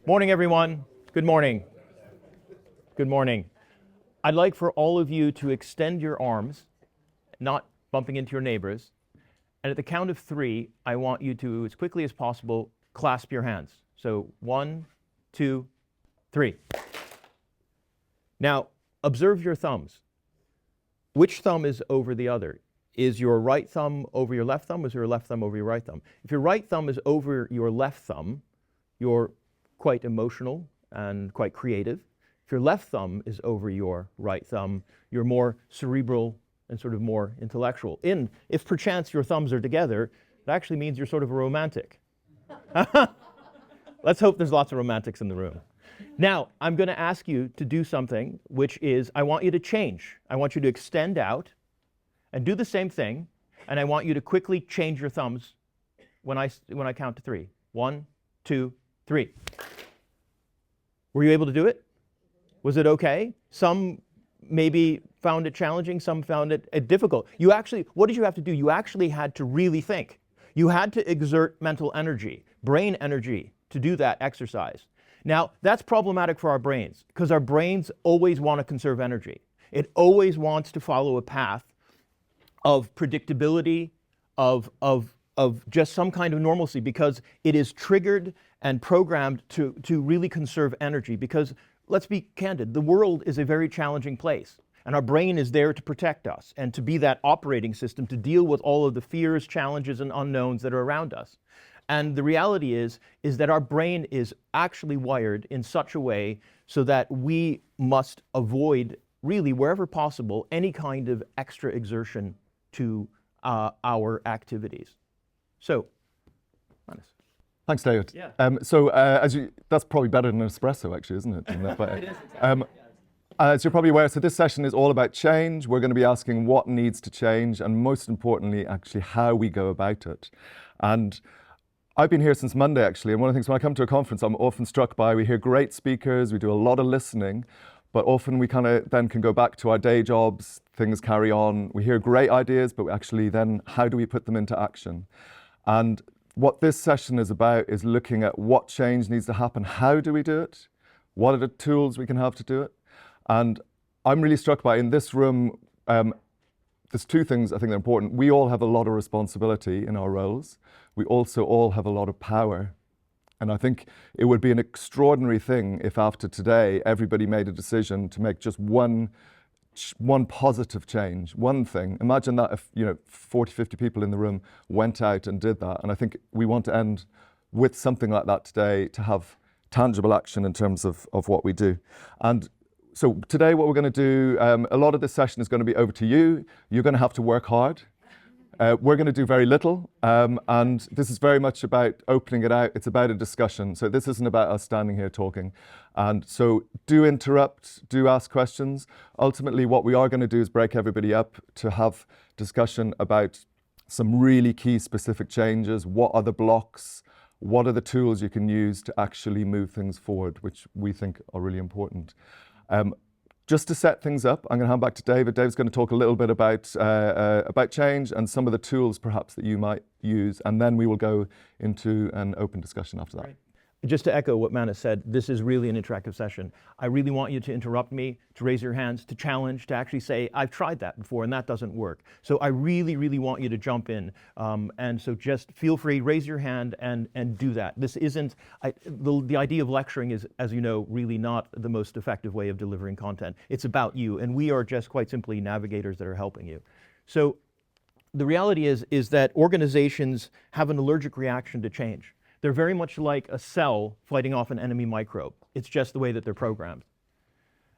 Morning, everyone. Good morning. Good morning. I'd like for all of you to extend your arms, not bumping into your neighbors. And at the count of 3, I want you to, as quickly as possible, clasp your hands. So 1, 2, 3. Now, observe your thumbs. Which thumb is over the other? Is your right thumb over your left thumb, or is your left thumb over your right thumb? If your right thumb is over your left thumb, you're quite emotional and quite creative. If your left thumb is over your right thumb, you're more cerebral and sort of more intellectual. If perchance your thumbs are together, it actually means you're sort of a romantic. Let's hope there's lots of romantics in the room. Now, I'm going to ask you to do something, which is I want you to change. I want you to extend out and do the same thing, and I want you to quickly change your thumbs when I count to 3. 1, 2, 3. Were you able to do it? Was it okay? Some maybe found it challenging, some found it difficult. What did you have to do? You actually had to really think. You had to exert mental energy, brain energy, to do that exercise. Now, that's problematic for our brains, because our brains always want to conserve energy. It always wants to follow a path of predictability, of just some kind of normalcy, because it is triggered and programmed to really conserve energy. Because let's be candid, the world is a very challenging place, and our brain is there to protect us and to be that operating system to deal with all of the fears, challenges, and unknowns that are around us. And the reality is that our brain is actually wired in such a way so that we must avoid, really, wherever possible, any kind of extra exertion to our activities. So, Manus. Thanks, David. Yeah. That's probably better than an espresso, actually, isn't it? It is, exactly. As you're probably aware, so this session is all about change. We're going to be asking what needs to change, and most importantly, actually, how we go about it. And I've been here since Monday, actually, and one of the things when I come to a conference, I'm often struck by, we hear great speakers, we do a lot of listening, but often we kind of then can go back to our day jobs, things carry on, we hear great ideas, but actually then how do we put them into action? And what this session is about is looking at what change needs to happen, how do we do it, what are the tools we can have to do it? And I'm really struck by, in this room, there's 2 things I think are important. We all have a lot of responsibility in our roles. We also all have a lot of power. And I think it would be an extraordinary thing if after today, everybody made a decision to make just one positive change, one thing. Imagine that if 40, 50 people in the room went out and did that. And I think we want to end with something like that today, to have tangible action in terms of what we do. And so today what we're going to do, a lot of this session is going to be over to you. You're going to have to work hard. We're going to do very little, and this is very much about opening it out. It's about a discussion. So this isn't about us standing here talking. And so do interrupt, do ask questions. Ultimately, what we are going to do is break everybody up to have discussion about some really key specific changes. What are the blocks? What are the tools you can use to actually move things forward, which we think are really important. Just to set things up, I'm going to hand back to David. David's going to talk a little bit about change and some of the tools perhaps that you might use, and then we will go into an open discussion after that. Right. Just to echo what Manus said, this is really an interactive session. I really want you to interrupt me, to raise your hands, to challenge, to actually say, I've tried that before and that doesn't work. So I really, really want you to jump in. And so just feel free, raise your hand and do that. This isn't, the idea of lecturing is, as you know, really not the most effective way of delivering content. It's about you, and we are just quite simply navigators that are helping you. So the reality is that organizations have an allergic reaction to change. They're very much like a cell fighting off an enemy microbe. It's just the way that they're programmed.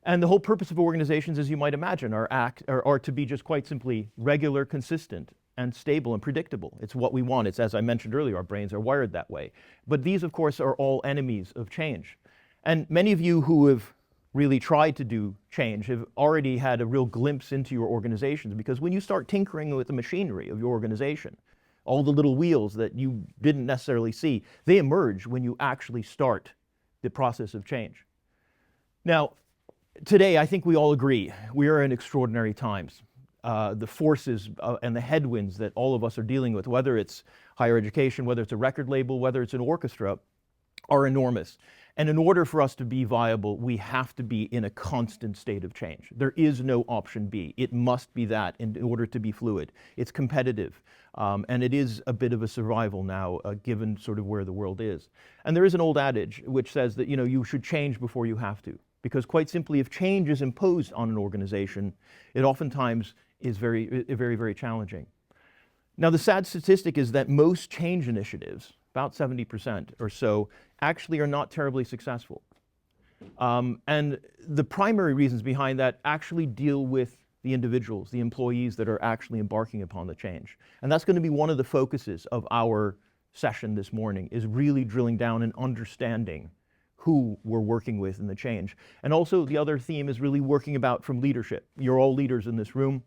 And the whole purpose of organizations, as you might imagine, are to be just quite simply regular, consistent, and stable and predictable. It's what we want. It's, as I mentioned earlier, our brains are wired that way. But these, of course, are all enemies of change. And many of you who have really tried to do change have already had a real glimpse into your organizations, because when you start tinkering with the machinery of your organization, all the little wheels that you didn't necessarily see, they emerge when you actually start the process of change. Now, today, I think we all agree, we are in extraordinary times. The forces and the headwinds that all of us are dealing with, whether it's higher education, whether it's a record label, whether it's an orchestra, are enormous. And in order for us to be viable, we have to be in a constant state of change. There is no option B. It must be that in order to be fluid. It's competitive, and it is a bit of a survival now, given sort of where the world is. And there is an old adage which says that, you know, you should change before you have to. Because quite simply, if change is imposed on an organization, it oftentimes is very, very challenging. Now, the sad statistic is that most change initiatives, about 70% or so, actually are not terribly successful. And the primary reasons behind that actually deal with the individuals, the employees that are actually embarking upon the change. And that's going to be one of the focuses of our session this morning, is really drilling down and understanding who we're working with in the change. And also the other theme is really working about from leadership. You're all leaders in this room,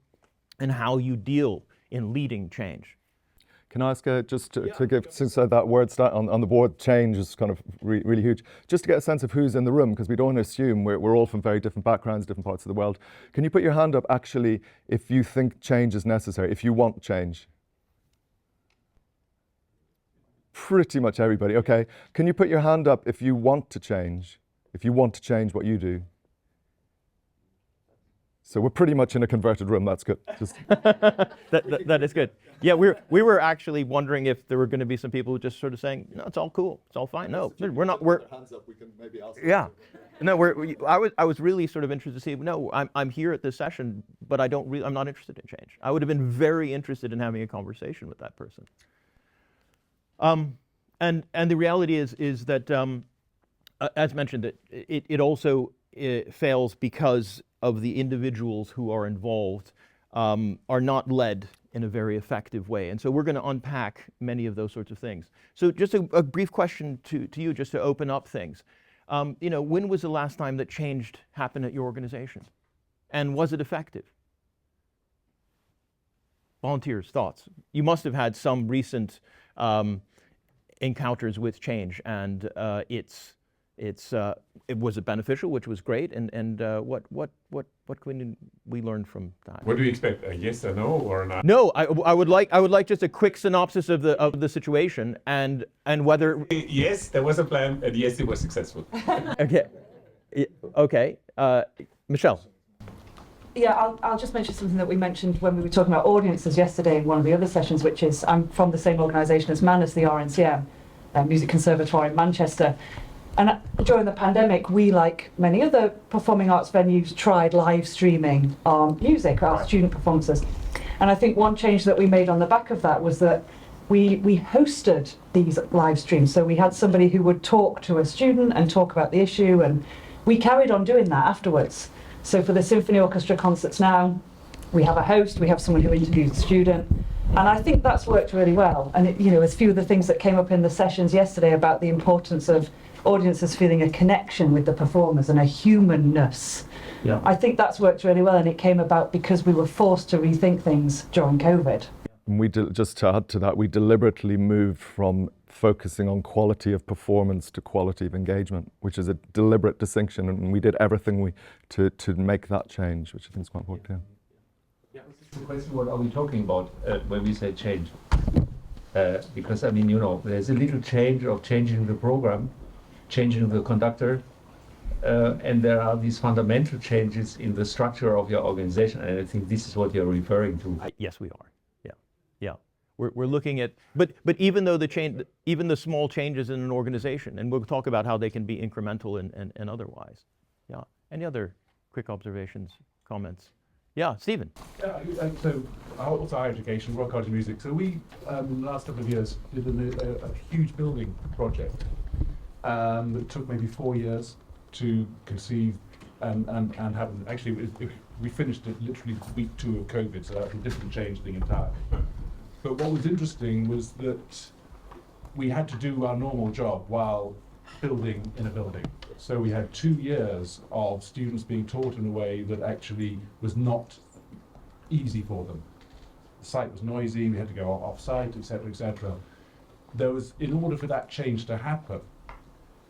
and how you deal in leading change. Can I ask just to give, since that word on the board, change is kind of really huge, just to get a sense of who's in the room, because we don't want to assume we're all from very different backgrounds, different parts of the world. Can you put your hand up actually if you think change is necessary, if you want change? Pretty much everybody, okay. Can you put your hand up if you want to change what you do? So we're pretty much in a converted room. That's good. Just that is good. Yeah, we were actually wondering if there were going to be some people just sort of saying, no, it's all cool, it's all fine. No, we're not. We're hands up. We can maybe ask. Yeah, no, I was really sort of interested to see. No, I'm here at this session, but I'm not interested in change. I would have been very interested in having a conversation with that person. And the reality is that, as mentioned, it also fails because of the individuals who are involved are not led in a very effective way. And so we're going to unpack many of those sorts of things. So just a brief question to you, just to open up things. You know, when was the last time that change happened at your organization? And was it effective? Volunteers, thoughts? You must have had some recent encounters with change, and it was beneficial, which was great. And what can we learn from that? What do you expect? A yes, a no, or an? No, I would like just a quick synopsis of the situation and whether. Yes, there was a plan, and yes, it was successful. Okay, Michelle. Yeah, I'll just mention something that we mentioned when we were talking about audiences yesterday in one of the other sessions, which is I'm from the same organisation as MANUS, the RNCM, Music Conservatoire in Manchester. And during the pandemic, we, like many other performing arts venues, tried live streaming our music, our student performances. And I think one change that we made on the back of that was that we hosted these live streams. So we had somebody who would talk to a student and talk about the issue, and we carried on doing that afterwards. So for the symphony orchestra concerts now, we have a host, we have someone who interviews the student, and I think that's worked really well. And it, you know, as few of the things that came up in the sessions yesterday about the importance of audiences feeling a connection with the performers and a humanness. Yeah. I think that's worked really well, and it came about because we were forced to rethink things during COVID. And just to add to that, we deliberately moved from focusing on quality of performance to quality of engagement, which is a deliberate distinction, and we did everything to make that change, which I think is quite important. Yeah, the question: what are we talking about when we say change? Because I mean, you know, there's a little change of changing the program, changing the conductor, and there are these fundamental changes in the structure of your organization, and I think this is what you're referring to. Yes, we are. Yeah. We're looking at, but even though even the small changes in an organization, and we'll talk about how they can be incremental and otherwise. Yeah. Any other quick observations, comments? Yeah, Stephen. Yeah, so also higher education, Royal College of Music. So we, in the last couple of years, did a huge building project that took maybe 4 years to conceive and have. Actually, we finished it literally week 2 of COVID, so that didn't change the entire. But what was interesting was that we had to do our normal job while building in a building. So we had 2 years of students being taught in a way that actually was not easy for them. The site was noisy, we had to go off-site, etc., etc. There was, in order for that change to happen,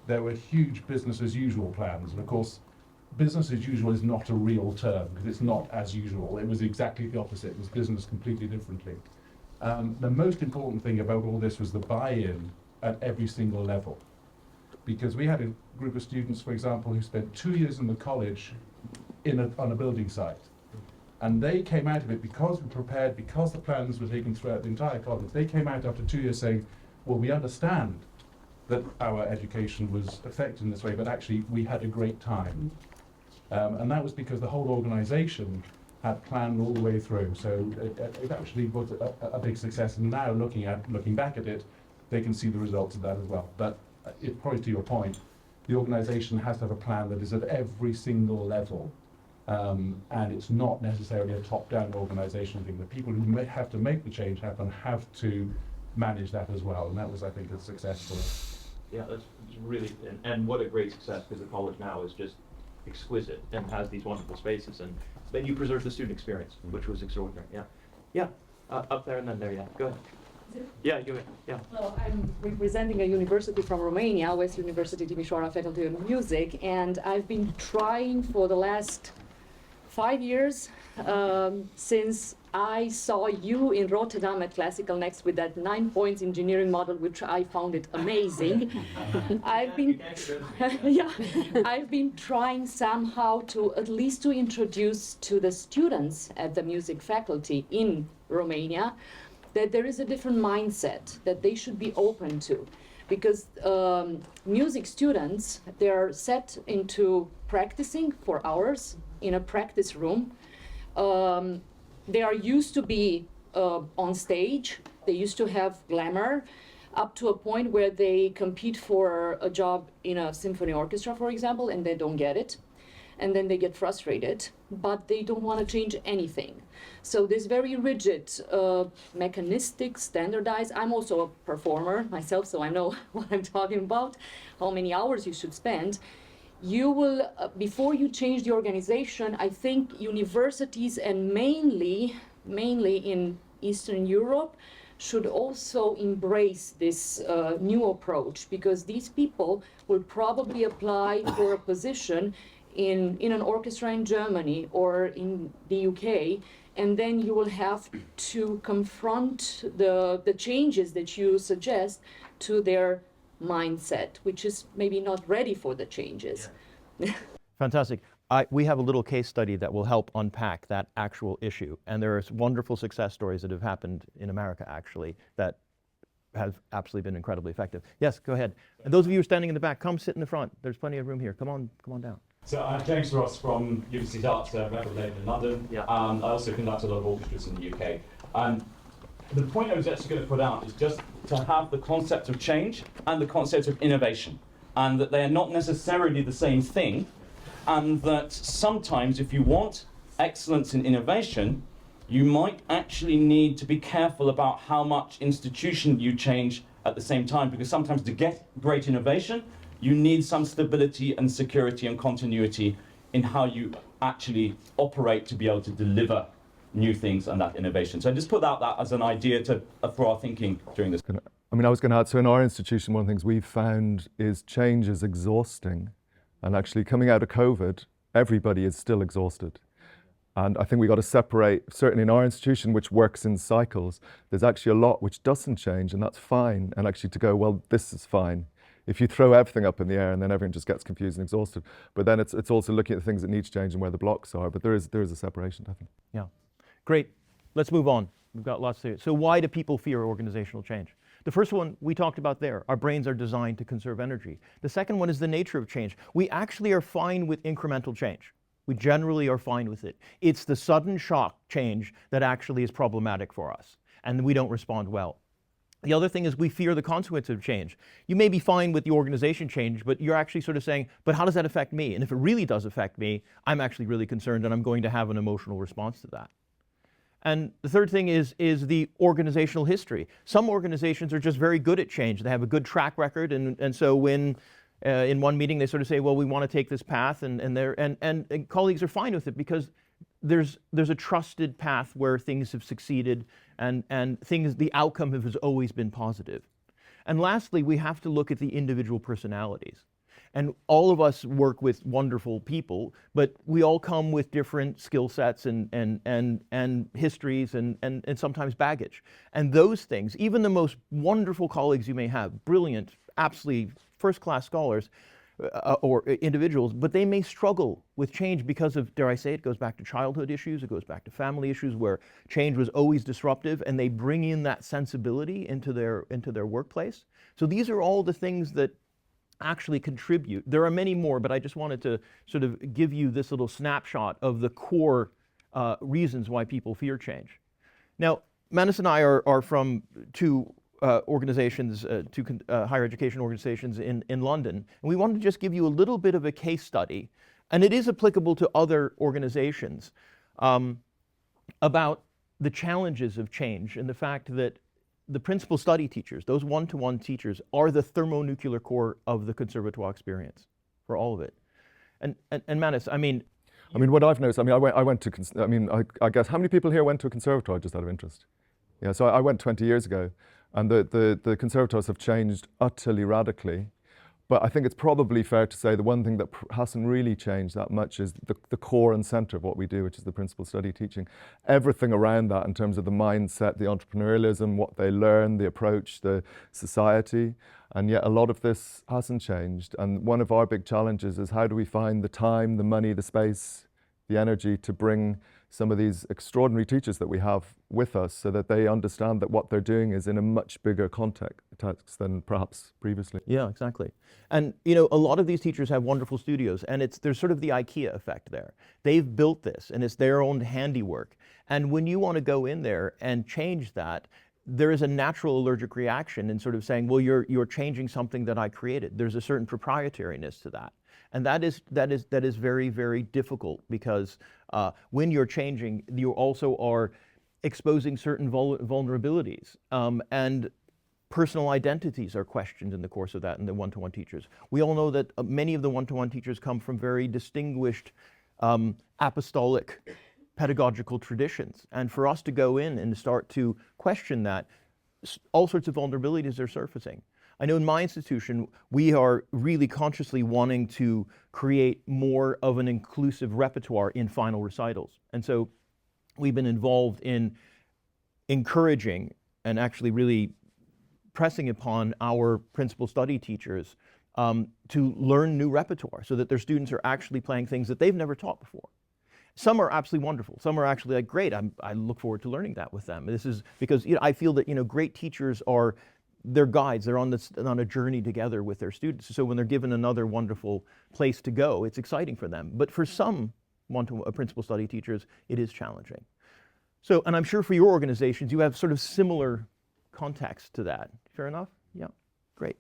there were huge business as usual plans. And of course, business as usual is not a real term, because it's not as usual. It was exactly the opposite. It was business completely differently. The most important thing about all this was the buy-in at every single level. because we had a group of students, for example, who spent 2 years in the college on a building site. And they came out of it because we prepared, because the plans were taken throughout the entire college. They came out after 2 years saying, well, we understand that our education was affected in this way, but actually we had a great time. And that was because the whole organisation had planned all the way through. So it actually was a big success. And now looking back at it, they can see the results of that as well. But probably to your point, the organisation has to have a plan that is at every single level. And it's not necessarily a top-down organisation thing. The people who have to make the change happen have to manage that as well. And that was, I think, a success for us. Yeah, that's really, and what a great success, because the college now is just exquisite and has these wonderful spaces, and then you preserve the student experience, which was extraordinary. Yeah, up there and then there. Yeah, go ahead. Yeah, go ahead. Yeah. Well, I'm representing a university from Romania, West University Timișoara Faculty of Music, and I've been trying for the last 5 years since I saw you in Rotterdam at Classical Next with that 9 points engineering model, which I found it amazing. I've been trying somehow to at least to introduce to the students at the music faculty in Romania that there is a different mindset that they should be open to, because music students, they're set into practicing for hours in a practice room. They are used to be on stage. They used to have glamour up to a point where they compete for a job in a symphony orchestra, for example, and they don't get it. And then they get frustrated, but they don't want to change anything. So this very rigid, mechanistic, standardized, I'm also a performer myself, so I know what I'm talking about, how many hours you should spend. You will, before you change the organization, I think universities, and mainly in Eastern Europe, should also embrace this new approach, because these people will probably apply for a position in an orchestra in Germany or in the UK, and then you will have to confront the changes that you suggest to their mindset, which is maybe not ready for the changes. Yeah. Fantastic. We have a little case study that will help unpack that actual issue. And there are wonderful success stories that have happened in America, actually, that have absolutely been incredibly effective. Yes, go ahead. And those of you who are standing in the back, come sit in the front. There's plenty of room here. Come on down. So I'm James Ross from University Arts Record Label in London. Yeah. I also conduct a lot of orchestras in the UK. The point I was actually going to put out is just to have the concept of change and the concept of innovation, and that they are not necessarily the same thing, and that sometimes if you want excellence in innovation, you might actually need to be careful about how much institution you change at the same time, because sometimes to get great innovation, you need some stability and security and continuity in how you actually operate to be able to deliver new things and that innovation. So I just put out that as an idea for our thinking during this. I was going to add, so in our institution, one of the things we've found is change is exhausting. And actually coming out of COVID, everybody is still exhausted. And I think we've got to separate, certainly in our institution, which works in cycles, there's actually a lot which doesn't change, and that's fine. And actually to go, well, this is fine. If you throw everything up in the air and then everyone just gets confused and exhausted. But then it's also looking at the things that need to change and where the blocks are. But there is a separation, I think. Yeah. Great. Let's move on. We've got lots to do. So why do people fear organizational change? The first one we talked about there. Our brains are designed to conserve energy. The second one is the nature of change. We actually are fine with incremental change. We generally are fine with it. It's the sudden shock change that actually is problematic for us, and we don't respond well. The other thing is we fear the consequence of change. You may be fine with the organization change, but you're actually sort of saying, but how does that affect me? And if it really does affect me, I'm actually really concerned, and I'm going to have an emotional response to that. And the third thing is the organizational history. Some organizations are just very good at change. They have a good track record, and so when in one meeting they sort of say, well, we want to take this path, and colleagues are fine with it because there's a trusted path where things have succeeded and the outcome has always been positive. And lastly, we have to look at the individual personalities. And all of us work with wonderful people, but we all come with different skill sets and histories and sometimes baggage. And those things, even the most wonderful colleagues you may have, brilliant, absolutely first-class scholars, or individuals, but they may struggle with change because of, dare I say, it goes back to childhood issues, it goes back to family issues where change was always disruptive, and they bring in that sensibility into their workplace. So these are all the things that actually contribute. There are many more, but I just wanted to sort of give you this little snapshot of the core reasons why people fear change. Now, Manus and I are from two organizations, higher education organizations in London. And we wanted to just give you a little bit of a case study, and it is applicable to other organizations, about the challenges of change and the fact that the principal study teachers, those one-to-one teachers, are the thermonuclear core of the conservatoire experience for all of it. And Manus, I mean, what I've noticed, I went to, I guess, how many people here went to a conservatoire just out of interest? Yeah, so I went 20 years ago. And the conservatoires have changed utterly radically. But I think it's probably fair to say the one thing that hasn't really changed that much is the core and center of what we do, which is the principal study teaching. Everything around that in terms of the mindset, the entrepreneurialism, what they learn, the approach, the society. And yet a lot of this hasn't changed. And one of our big challenges is how do we find the time, the money, the space, the energy to bring some of these extraordinary teachers that we have with us so that they understand that what they're doing is in a much bigger context than perhaps previously. Yeah, exactly. And you know, a lot of these teachers have wonderful studios, and there's sort of the IKEA effect there. They've built this, and it's their own handiwork. And when you want to go in there and change that, there is a natural allergic reaction in sort of saying, well, you're changing something that I created. There's a certain proprietariness to that. And that is very, very difficult because when you're changing, you also are exposing certain vulnerabilities, and personal identities are questioned in the course of that in the one-to-one teachers. We all know that many of the one-to-one teachers come from very distinguished apostolic pedagogical traditions. And for us to go in and start to question that, all sorts of vulnerabilities are surfacing. I know in my institution, we are really consciously wanting to create more of an inclusive repertoire in final recitals. And so we've been involved in encouraging and actually really pressing upon our principal study teachers to learn new repertoire so that their students are actually playing things that they've never taught before. Some are absolutely wonderful. Some are actually like, great, I look forward to learning that with them. This is because I feel that great teachers are, they're guides. They're on a journey together with their students. So when they're given another wonderful place to go, it's exciting for them. But for some principal study teachers, it is challenging. So, and I'm sure for your organizations, you have sort of similar context to that. Fair enough? Yeah, great.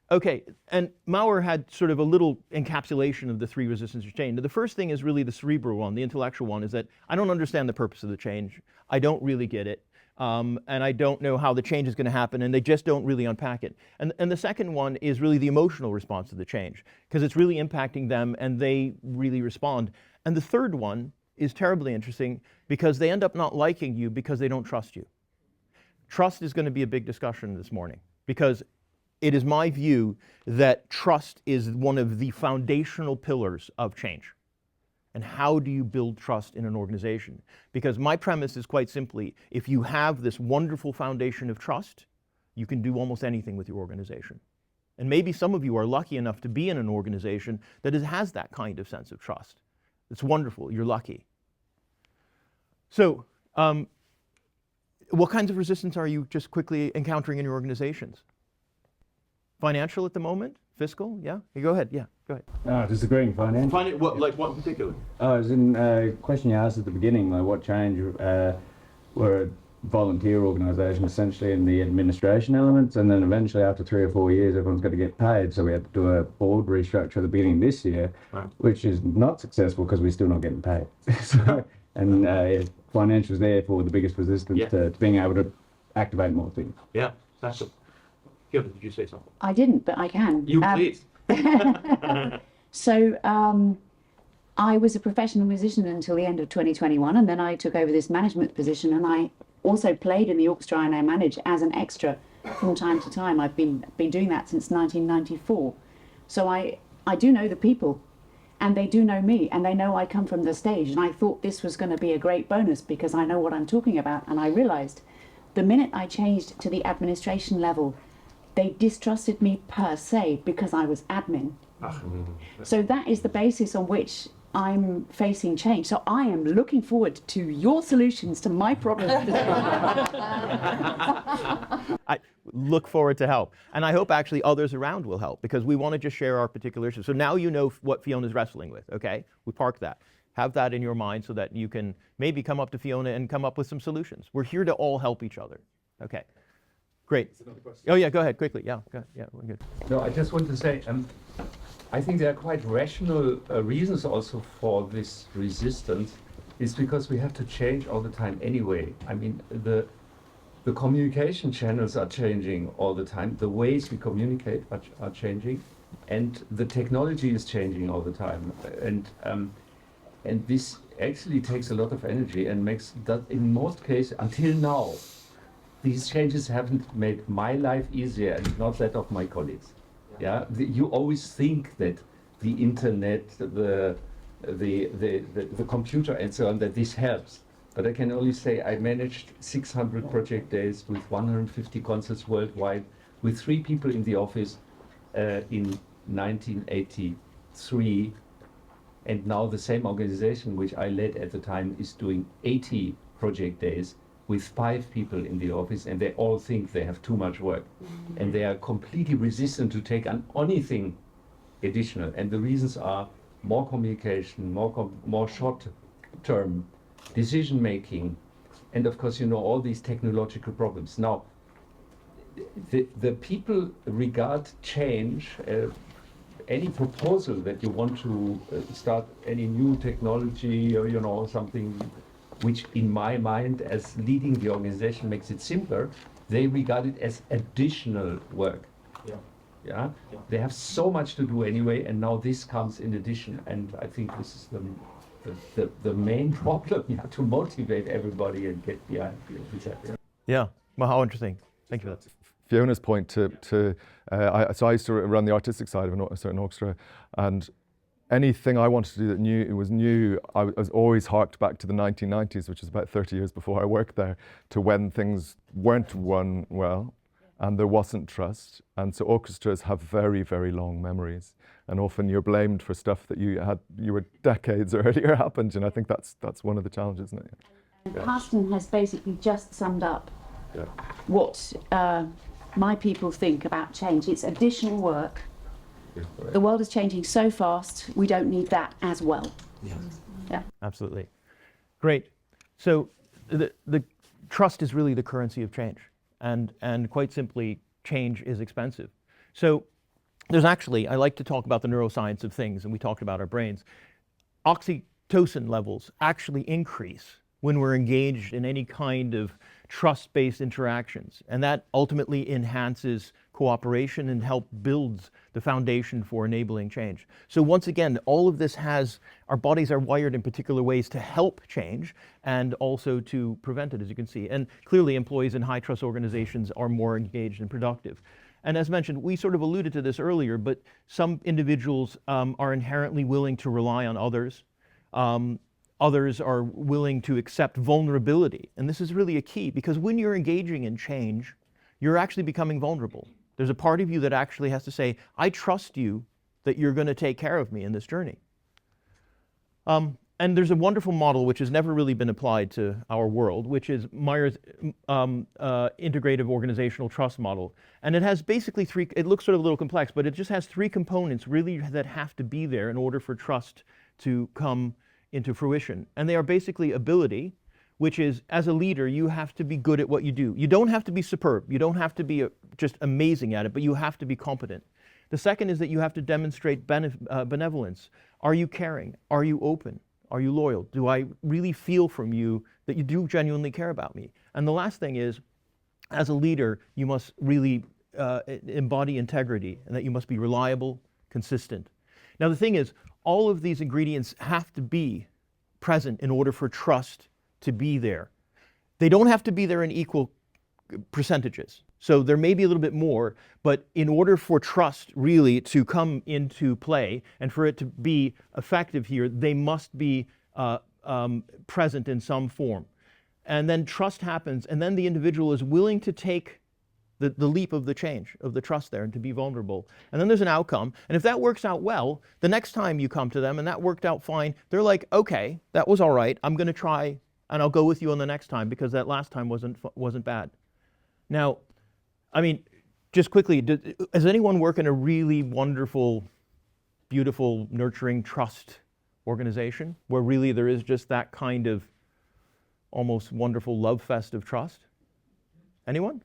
Okay, and Maurer had sort of a little encapsulation of the three resistances to change. The first thing is really the cerebral one, the intellectual one, is that I don't understand the purpose of the change. I don't really get it. And I don't know how the change is going to happen, and they just don't really unpack it. And the second one is really the emotional response to the change, because it's really impacting them and they really respond. And the third one is terribly interesting because they end up not liking you because they don't trust you. Trust is going to be a big discussion this morning, because it is my view that trust is one of the foundational pillars of change. And how do you build trust in an organization? Because my premise is quite simply, if you have this wonderful foundation of trust, you can do almost anything with your organization. And maybe some of you are lucky enough to be in an organization that has that kind of sense of trust. It's wonderful, you're lucky. So, what kinds of resistance are you just quickly encountering in your organizations? Financial at the moment? Fiscal? Yeah? You go ahead, yeah, go ahead. No, disagreeing financial. Like what in particular? As in a question you asked at the beginning, like what change, we're a volunteer organisation essentially in the administration elements, and then eventually after 3 or 4 years everyone's got to get paid, so we had to do a board restructure at the beginning of this year, right, which is not successful because we're still not getting paid. So, and financial is therefore the biggest resistance to being able to activate more things. Yeah, that's it. Hilda, did you say something? I didn't, but I can. You please. So I was a professional musician until the end of 2021, and then I took over this management position, and I also played in the orchestra I now manage as an extra from time to time. I've been doing that since 1994. So I do know the people, and they do know me, and they know I come from the stage, and I thought this was going to be a great bonus because I know what I'm talking about. And I realized the minute I changed to the administration level, they distrusted me per se because I was admin. So that is the basis on which I'm facing change. So I am looking forward to your solutions to my problems. I look forward to help. And I hope actually others around will help, because we want to just share our particular issues. So now you know what Fiona's wrestling with, okay? We park that. Have that in your mind so that you can maybe come up to Fiona and come up with some solutions. We're here to all help each other. Okay, great. Oh yeah, go ahead, quickly. Yeah, go ahead. Yeah, we're good. No, I just want to say, I think there are quite rational reasons also for this resistance. It's because we have to change all the time anyway. I mean, the communication channels are changing all the time. The ways we communicate are changing, and the technology is changing all the time. And this actually takes a lot of energy and makes that, in most cases, until now, these changes haven't made my life easier and not that of my colleagues. Yeah, you always think that the internet, the computer and so on, that this helps. But I can only say I managed 600 project days with 150 concerts worldwide, with 3 people in the office in 1983. And now the same organization which I led at the time is doing 80 project days with 5 people in the office, and they all think they have too much work. And they are completely resistant to take on anything additional. And the reasons are more communication, more short-term decision making, and of course, you know, all these technological problems. Now, the people regard change, any proposal that you want to start any new technology, or you know, something which in my mind as leading the organization makes it simpler, they regard it as additional work. Yeah? They have so much to do anyway, and now this comes in addition, and I think this is the main problem. You have to motivate everybody and get behind it. Yeah, well, how interesting. Thank you for that. Fiona's point so I used to run the artistic side of a certain orchestra, and anything I wanted to do that was new, I was always harked back to the 1990s, which is about 30 years before I worked there, to when things weren't run well and there wasn't trust. And so orchestras have very, very long memories, and often you're blamed for stuff that you were decades earlier happened, and I think that's one of the challenges, isn't it? And Carsten has basically just summed up what my people think about change. It's additional work. The world is changing so fast, we don't need that as well. Yeah. Absolutely. Great. So the trust is really the currency of change. And quite simply, change is expensive. So there's actually, I like to talk about the neuroscience of things, and we talked about our brains. Oxytocin levels actually increase when we're engaged in any kind of trust-based interactions. And that ultimately enhances cooperation and builds the foundation for enabling change. So once again, all of this our bodies are wired in particular ways to help change and also to prevent it, as you can see. And clearly employees in high trust organizations are more engaged and productive. And as mentioned, we sort of alluded to this earlier, but some individuals are inherently willing to rely on others. Others are willing to accept vulnerability. And this is really a key, because when you're engaging in change, you're actually becoming vulnerable. There's a part of you that actually has to say, I trust you that you're going to take care of me in this journey. And there's a wonderful model which has never really been applied to our world, which is Meyer's integrative organizational trust model. And it has basically it looks sort of a little complex, but it just has 3 components really that have to be there in order for trust to come into fruition. And they are basically ability, which is, as a leader, you have to be good at what you do. You don't have to be superb. You don't have to be just amazing at it, but you have to be competent. The second is that you have to demonstrate benevolence. Are you caring? Are you open? Are you loyal? Do I really feel from you that you do genuinely care about me? And the last thing is, as a leader, you must really embody integrity, and that you must be reliable, consistent. Now the thing is, all of these ingredients have to be present in order for trust to be there. They don't have to be there in equal percentages. So there may be a little bit more, but in order for trust really to come into play and for it to be effective here, they must be present in some form. And then trust happens, and then the individual is willing to take the leap of the change, of the trust there, and to be vulnerable. And then there's an outcome. And if that works out well, the next time you come to them and that worked out fine, they're like, okay, that was all right. I'm going to try, and I'll go with you on the next time because that last time wasn't bad. Now, I mean, just quickly, does anyone work in a really wonderful, beautiful, nurturing trust organization where really there is just that kind of almost wonderful love fest of trust? Anyone?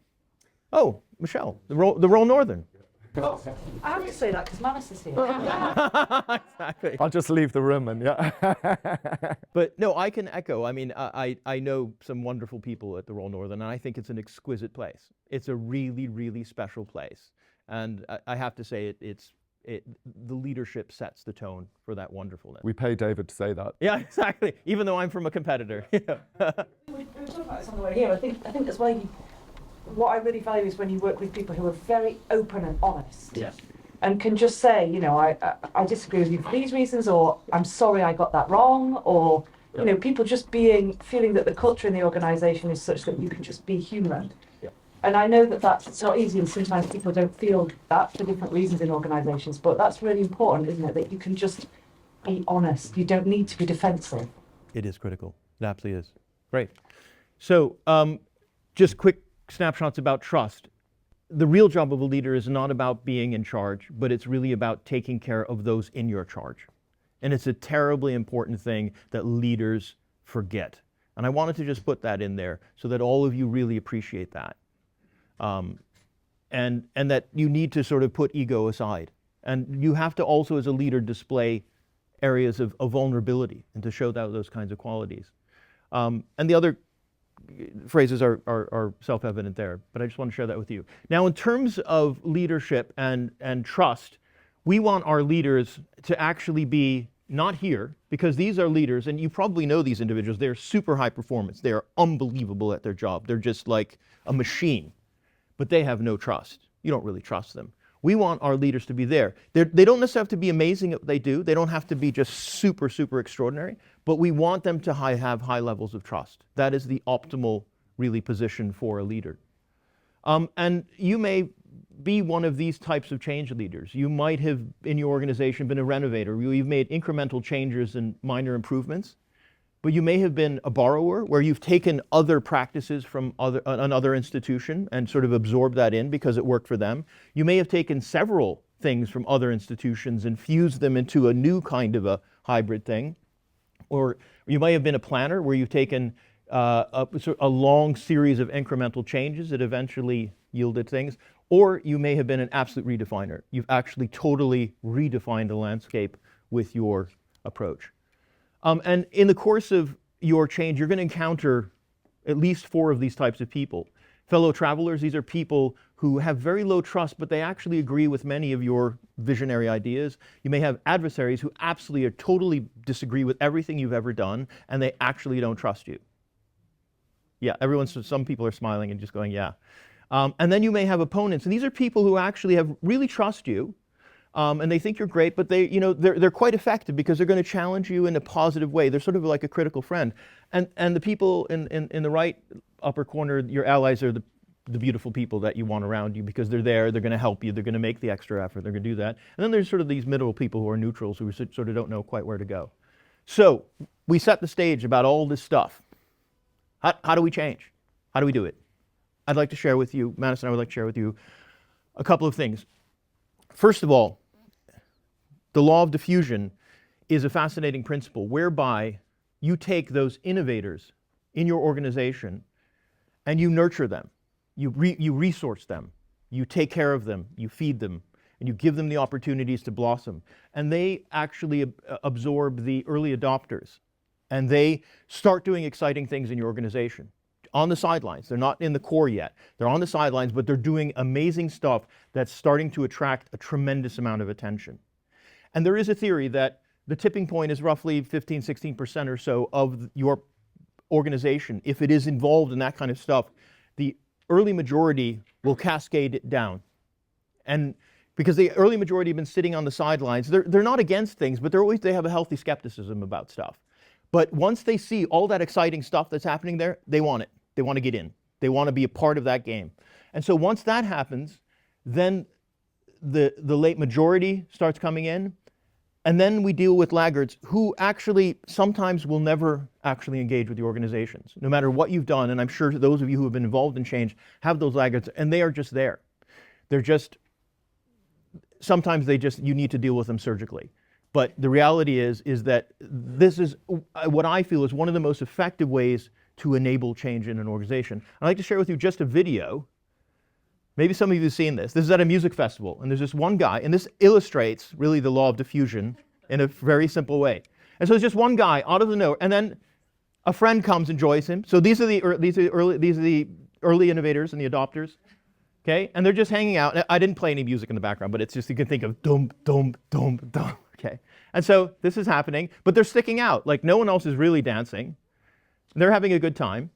Oh, Michelle, the Royal Northern. I have to say that because Manus is here. Exactly. I'll just leave the room and yeah. But no, I can echo. I mean, I know some wonderful people at the Royal Northern, and I think it's an exquisite place. It's a really, really special place. And I have to say, the leadership sets the tone for that wonderfulness. We pay David to say that. Yeah, exactly. Even though I'm from a competitor. We were talking about this on the way here. I think as well, what I really value is when you work with people who are very open and honest. Yeah. And can just say, you know, I disagree with you for these reasons, or I'm sorry I got that wrong, or, you know, people just feeling that the culture in the organisation is such that you can just be human. Yeah. And I know that's not easy, and sometimes people don't feel that for different reasons in organisations, but that's really important, isn't it, that you can just be honest. You don't need to be defensive. It is critical. It absolutely is. Great. So just quick snapshots about trust. The real job of a leader is not about being in charge, but it's really about taking care of those in your charge. And it's a terribly important thing that leaders forget. And I wanted to just put that in there so that all of you really appreciate that. And that you need to sort of put ego aside. And you have to also, as a leader, display areas of vulnerability and to show those kinds of qualities. And the other phrases are self-evident there, but I just want to share that with you. Now, in terms of leadership and trust, we want our leaders to actually be not here, because these are leaders, and you probably know these individuals. They're super high performance. They are unbelievable at their job. They're just like a machine, but they have no trust. You don't really trust them. We want our leaders to be there. They don't necessarily have to be amazing at what they do. They don't have to be just super, super extraordinary, but we want them to have high levels of trust. That is the optimal, really, position for a leader. And you may be one of these types of change leaders. You might have, in your organization, been a renovator. You've made incremental changes and minor improvements. But you may have been a borrower, where you've taken other practices from another institution and sort of absorbed that in because it worked for them. You may have taken several things from other institutions and fused them into a new kind of a hybrid thing. Or you may have been a planner, where you've taken a long series of incremental changes that eventually yielded things. Or you may have been an absolute redefiner. You've actually totally redefined the landscape with your approach. And in the course of your change, you're going to encounter at least 4 of these types of people. Fellow travelers, these are people who have very low trust, but they actually agree with many of your visionary ideas. You may have adversaries who absolutely or totally disagree with everything you've ever done, and they actually don't trust you. Yeah, some people are smiling and just going, yeah. And then you may have opponents, and these are people who actually really trust you. And they think you're great, but they're quite effective because they're going to challenge you in a positive way. They're sort of like a critical friend. And the people in the right upper corner, your allies, are the beautiful people that you want around you because they're there, they're going to help you, they're going to make the extra effort, they're going to do that. And then there's sort of these middle people who are neutrals who sort of don't know quite where to go. So we set the stage about all this stuff. How do we change? How do we do it? I'd like to share with you, Manus and I would like to share with you a couple of things. First of all, the law of diffusion is a fascinating principle whereby you take those innovators in your organization and you nurture them, you resource them, you take care of them, you feed them, and you give them the opportunities to blossom. And they actually absorb the early adopters, and they start doing exciting things in your organization. On the sidelines. They're not in the core yet. They're on the sidelines, but they're doing amazing stuff that's starting to attract a tremendous amount of attention. And there is a theory that the tipping point is roughly 15, 16% or so of your organization. If it is involved in that kind of stuff, the early majority will cascade it down. And because the early majority have been sitting on the sidelines, they're not against things, but they have a healthy skepticism about stuff. But once they see all that exciting stuff that's happening there, they want it. They want to get in. They want to be a part of that game. And so once that happens, then the late majority starts coming in, and then we deal with laggards who actually sometimes will never actually engage with the organizations, no matter what you've done. And I'm sure those of you who have been involved in change have those laggards, and they are just there. They're just, sometimes you need to deal with them surgically. But the reality is that this is what I feel is one of the most effective ways to enable change in an organization. I'd like to share with you just a video. Maybe some of you have seen this. This is at a music festival, and there's this one guy, and this illustrates really the law of diffusion in a very simple way. And so it's just one guy out of the nowhere, and then a friend comes and joins him. So these are the early innovators and the adopters, okay? And they're just hanging out. I didn't play any music in the background, but it's just, you can think of dum, dum, dum, dum, okay? And so this is happening, but they're sticking out. Like no one else is really dancing. They're having a good time.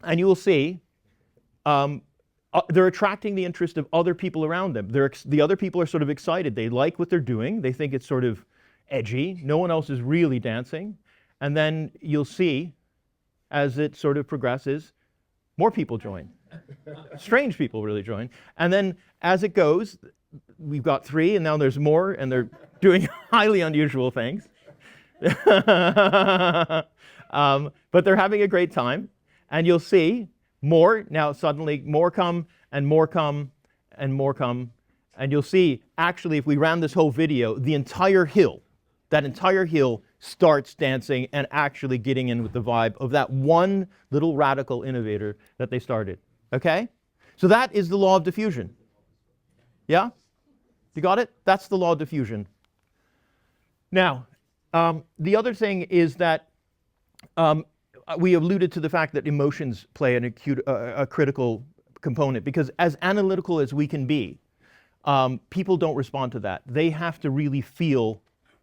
And you will see they're attracting the interest of other people around them. The other people are sort of excited. They like what they're doing. They think it's sort of edgy. No one else is really dancing. And then you'll see, as it sort of progresses, more people join. Strange people really join. And then as it goes, we've got 3, and now there's more, and they're doing highly unusual things. But they're having a great time. And you'll see more. Now suddenly more come, and more come, and more come. And you'll see, actually, if we ran this whole video, the entire hill, that entire hill starts dancing and actually getting in with the vibe of that one little radical innovator that they started. Okay? So that is the law of diffusion. Yeah? You got it? That's the law of diffusion. Now, the other thing is that we alluded to the fact that emotions play a critical component, because as analytical as we can be, people don't respond to that. They have to really feel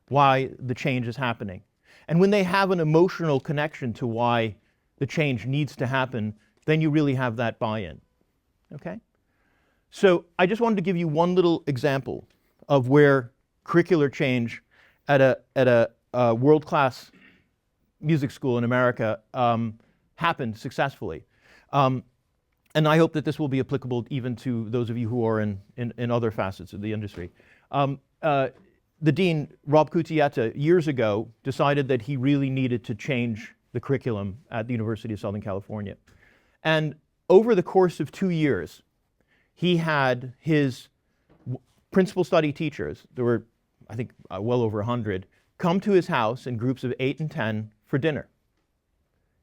why the change is happening. And when they have an emotional connection to why the change needs to happen, then you really have that buy-in. Okay? So I just wanted to give you one little example of where curricular change at a world-class music school in America happened successfully. And I hope that this will be applicable even to those of you who are in other facets of the industry. The dean, Rob Cutietta, years ago decided that he really needed to change the curriculum at the University of Southern California. And over the course of 2 years, he had his principal study teachers, there were, I think, well over 100, come to his house in groups of 8 and 10 for dinner.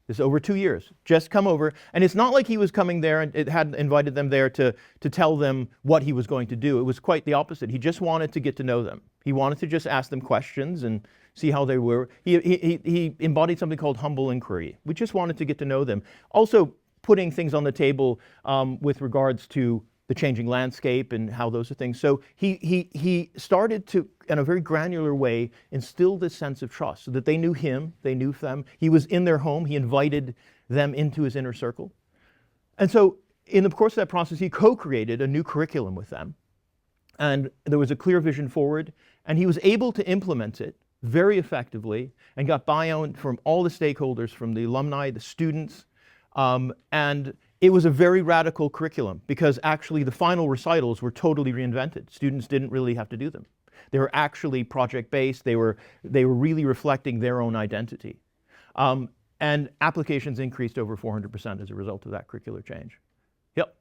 This is over 2 years. Just come over. And it's not like he was coming there and it had invited them there to tell them what he was going to do. It was quite the opposite. He just wanted to get to know them. He wanted to just ask them questions and see how they were. He embodied something called humble inquiry. We just wanted to get to know them. Also putting things on the table with regards to the changing landscape and how those are things. So he started to, in a very granular way, instill this sense of trust so that they knew him, they knew them. He was in their home. He invited them into his inner circle. And so in the course of that process, he co-created a new curriculum with them. And there was a clear vision forward, and he was able to implement it very effectively and got buy-in from all the stakeholders, from the alumni, the students, and it was a very radical curriculum because actually the final recitals were totally reinvented. Students didn't really have to do them. They were actually project-based. They were really reflecting their own identity. And applications increased over 400% as a result of that curricular change. Yep.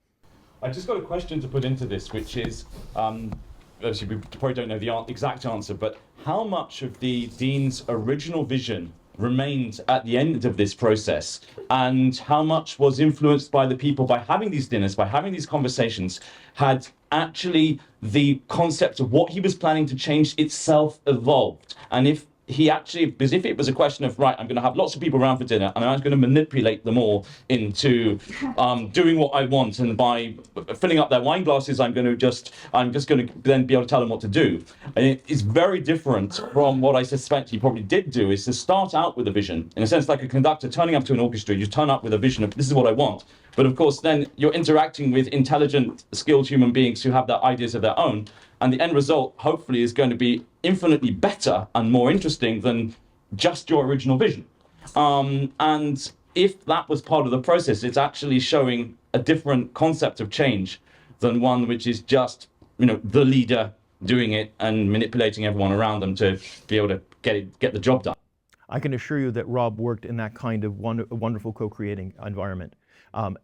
I just got a question to put into this, which is, obviously we probably don't know the exact answer, but how much of the dean's original vision remained at the end of this process, and how much was influenced by the people, by having these dinners, by having these conversations, had actually the concept of what he was planning to change itself evolved? And if he actually, because if it was a question of, right, I'm going to have lots of people around for dinner and I'm going to manipulate them all into doing what I want, and by filling up their wine glasses, I'm just going to then be able to tell them what to do. And it is very different from what I suspect he probably did do, is to start out with a vision, in a sense like a conductor turning up to an orchestra. You turn up with a vision of, this is what I want. But of course, then you're interacting with intelligent, skilled human beings who have their ideas of their own. And the end result, hopefully, is going to be infinitely better and more interesting than just your original vision. And if that was part of the process, it's actually showing a different concept of change than one which is just, the leader doing it and manipulating everyone around them to be able to get the job done. I can assure you that Rob worked in that kind of wonderful co-creating environment.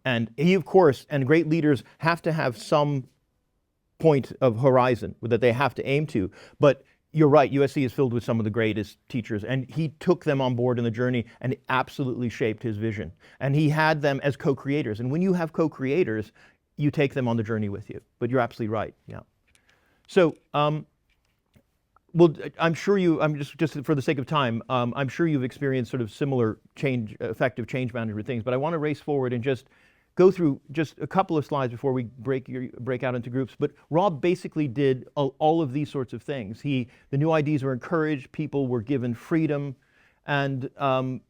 And he, of course, and great leaders have to have some point of horizon that they have to aim to. But you're right, USC is filled with some of the greatest teachers, and he took them on board in the journey and absolutely shaped his vision. And he had them as co-creators. And when you have co-creators, you take them on the journey with you. But you're absolutely right, yeah. So, well, I'm sure I'm just for the sake of time, I'm sure you've experienced sort of similar effective change management things, but I want to race forward and just go through just a couple of slides before we break out into groups. But Rob basically did all of these sorts of things. The new ideas were encouraged, people were given freedom, and Rob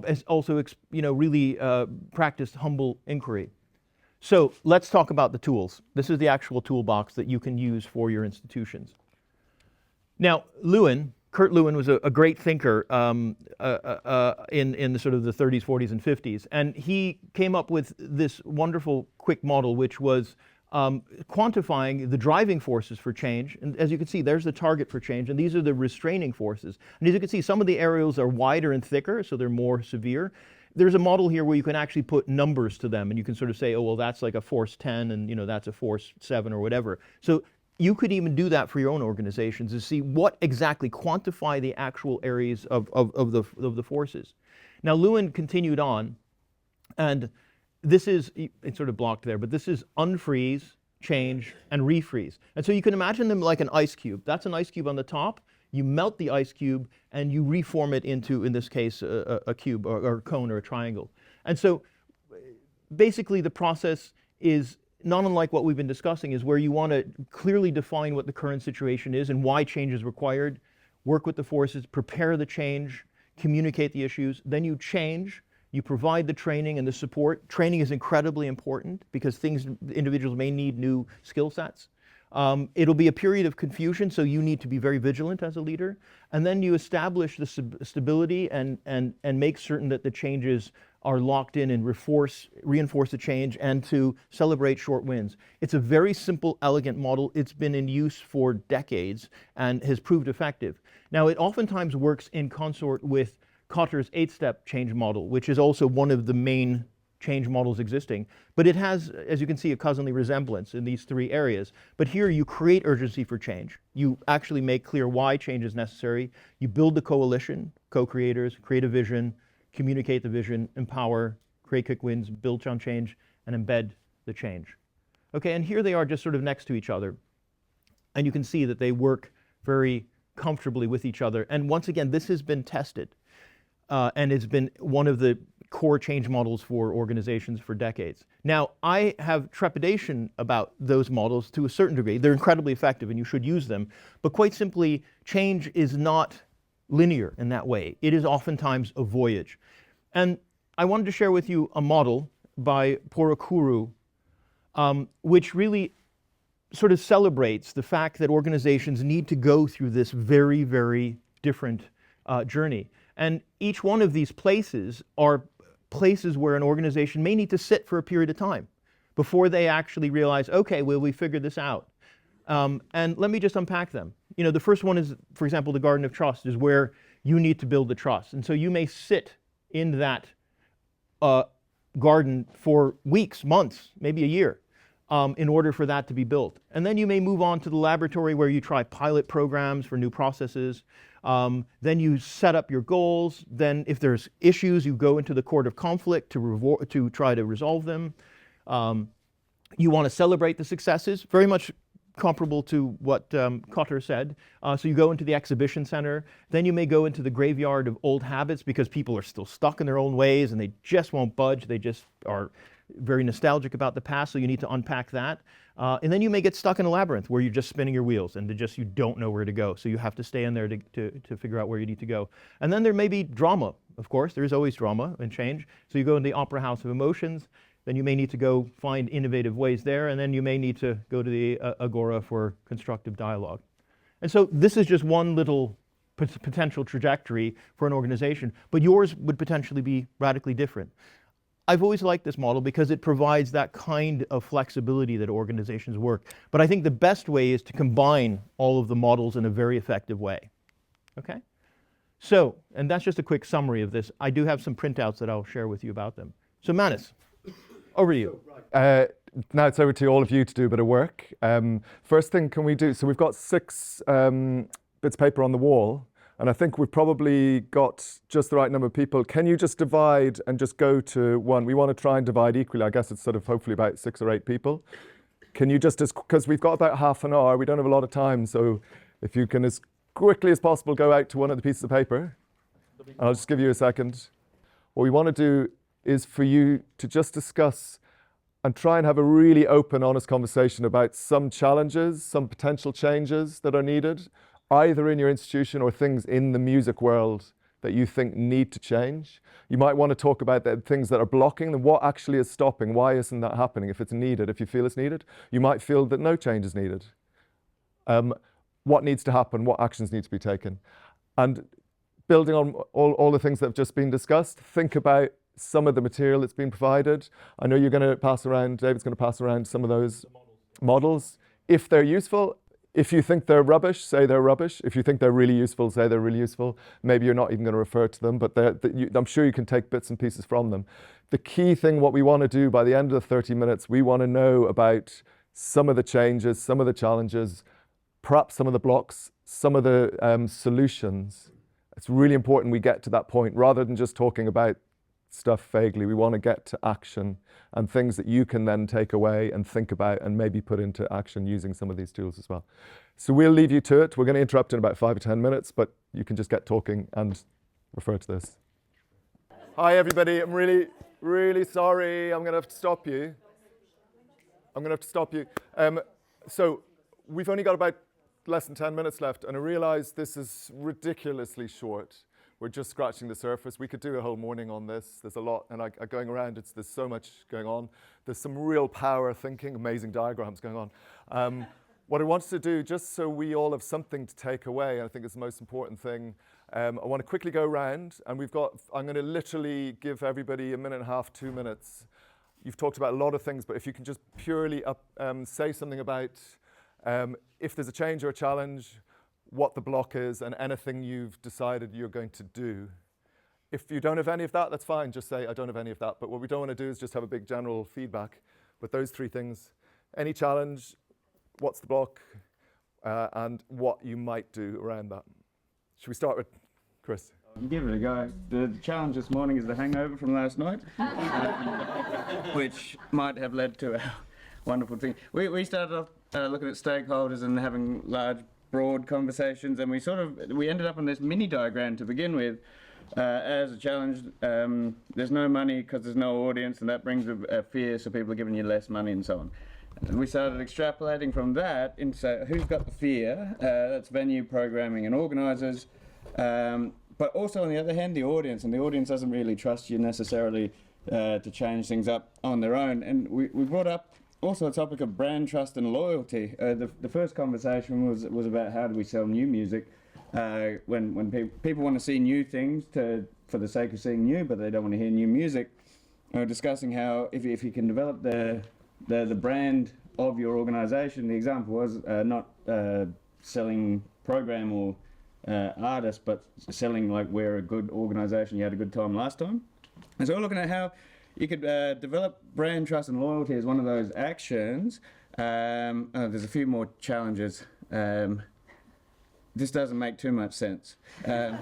has also really practiced humble inquiry. So let's talk about the tools. This is the actual toolbox that you can use for your institutions. Now, Kurt Lewin was a great thinker in the sort of the 30s, 40s, and 50s. And he came up with this wonderful quick model, which was quantifying the driving forces for change. And as you can see, there's the target for change, and these are the restraining forces. And as you can see, some of the areas are wider and thicker, so they're more severe. There's a model here where you can actually put numbers to them, and you can sort of say, oh, well, that's like a force 10, and that's a force 7 or whatever. So you could even do that for your own organizations to see what exactly quantify the actual areas of the forces. Now, Lewin continued on, and this is, it's sort of blocked there, but this is unfreeze, change, and refreeze. And so you can imagine them like an ice cube. That's an ice cube on the top. You melt the ice cube and you reform it into, in this case, a cube or a cone or a triangle. And so basically the process is not unlike what we've been discussing, is where you want to clearly define what the current situation is and why change is required, work with the forces, prepare the change, communicate the issues, then you change, you provide the training and the support. Training is incredibly important because individuals may need new skill sets. It'll be a period of confusion, so you need to be very vigilant as a leader. And then you establish the stability and make certain that the changes are locked in and reinforce the change and to celebrate short wins. It's a very simple, elegant model. It's been in use for decades and has proved effective. Now, it oftentimes works in consort with Kotter's 8-step change model, which is also one of the main change models existing, but it has, as you can see, a cousinly resemblance in these 3 areas. But here you create urgency for change. You actually make clear why change is necessary. You build the coalition, co-creators, create a vision, communicate the vision, empower, create quick wins, build on change, and embed the change. Okay, and here they are just sort of next to each other. And you can see that they work very comfortably with each other. And once again, this has been tested and it's been one of the core change models for organizations for decades. Now, I have trepidation about those models to a certain degree. They're incredibly effective and you should use them, but quite simply, change is not linear in that way. It is oftentimes a voyage. And I wanted to share with you a model by Porokuru, which really sort of celebrates the fact that organizations need to go through this very, very different journey. And each one of these places are places where an organization may need to sit for a period of time before they actually realize, okay, well, we figured this out. And let me just unpack them. The first one is, for example, the Garden of Trust is where you need to build the trust. And so you may sit in that garden for weeks, months, maybe a year, in order for that to be built. And then you may move on to the laboratory where you try pilot programs for new processes. Then you set up your goals. Then if there's issues, you go into the court of conflict to try to resolve them. You want to celebrate the successes, very much comparable to what Kotter said. So you go into the exhibition center. Then you may go into the graveyard of old habits because people are still stuck in their own ways and they just won't budge. They just are very nostalgic about the past, so you need to unpack that. And then you may get stuck in a labyrinth where you're just spinning your wheels and you don't know where to go. So you have to stay in there to figure out where you need to go. And then there may be drama, of course. There's always drama and change. So you go in the opera house of emotions. Then you may need to go find innovative ways there. And then you may need to go to the agora for constructive dialogue. And so this is just one little potential trajectory for an organization, but yours would potentially be radically different. I've always liked this model because it provides that kind of flexibility that organizations work. But I think the best way is to combine all of the models in a very effective way. Okay? So, and that's just a quick summary of this. I do have some printouts that I'll share with you about them. So Manus, over to you. Now it's over to all of you to do a bit of work. First thing can we do, so we've got 6 bits of paper on the wall, and I think we've probably got just the right number of people. Can you just divide and just go to one? We want to try and divide equally. I guess it's sort of hopefully about 6 or 8 people. Can you just, because we've got about half an hour, we don't have a lot of time, so if you can as quickly as possible go out to one of the pieces of paper. I'll just give you a second. What we want to do is for you to just discuss and try and have a really open, honest conversation about some challenges, some potential changes that are needed, either in your institution or things in the music world that you think need to change. You might want to talk about the things that are blocking them, what actually is stopping, why isn't that happening, if it's needed, if you feel it's needed. You might feel that no change is needed. What needs to happen, what actions need to be taken. And building on all the things that have just been discussed, think about some of the material that's been provided. I know you're going to pass around, David's going to pass around some of those models. If they're useful, if you think they're rubbish, say they're rubbish. If you think they're really useful, say they're really useful. Maybe you're not even going to refer to them, but I'm sure you can take bits and pieces from them. The key thing, what we want to do by the end of the 30 minutes, we want to know about some of the changes, some of the challenges, perhaps some of the blocks, some of the solutions. It's really important we get to that point rather than just talking about stuff vaguely. We want to get to action and things that you can then take away and think about and maybe put into action using some of these tools as well. So we'll leave you to it. We're going to interrupt in about 5 or 10 minutes, but you can just get talking and refer to this. Hi, everybody. I'm really, really sorry. I'm going to have to stop you. So we've only got about less than 10 minutes left, and I realize this is ridiculously short. We're just scratching the surface. We could do a whole morning on this. There's a lot, and going around, there's so much going on. There's some real power thinking, amazing diagrams going on. What I wanted to do, just so we all have something to take away, and I think it's the most important thing, I want to quickly go around, and I'm going to literally give everybody 1.5 minutes, 2 minutes. You've talked about a lot of things, but if you can just purely say something about if there's a change or a challenge, what the block is, and anything you've decided you're going to do. If you don't have any of that, that's fine. Just say, I don't have any of that. But what we don't want to do is just have a big general feedback. But those 3 things, any challenge, what's the block, and what you might do around that. Should we start with Chris? Give it a go. The challenge this morning is the hangover from last night, which might have led to a wonderful thing. We started off looking at stakeholders and having large, broad conversations, and we ended up on this mini diagram to begin with as a challenge. There's no money because there's no audience, and that brings a fear, so people are giving you less money and so on. And we started extrapolating from that into who's got the fear. That's venue, programming and organisers. But also on the other hand, the audience, and the audience doesn't really trust you necessarily to change things up on their own. And we brought up also a topic of brand trust and loyalty. The first conversation was about how do we sell new music when people want to see new things for the sake of seeing new, but they don't want to hear new music. We're discussing how if you can develop the brand of your organisation. The example was not selling program or artists, but selling like we're a good organisation, you had a good time last time. And so we're looking at how you could develop brand trust and loyalty as one of those actions. There's a few more challenges. This doesn't make too much sense. And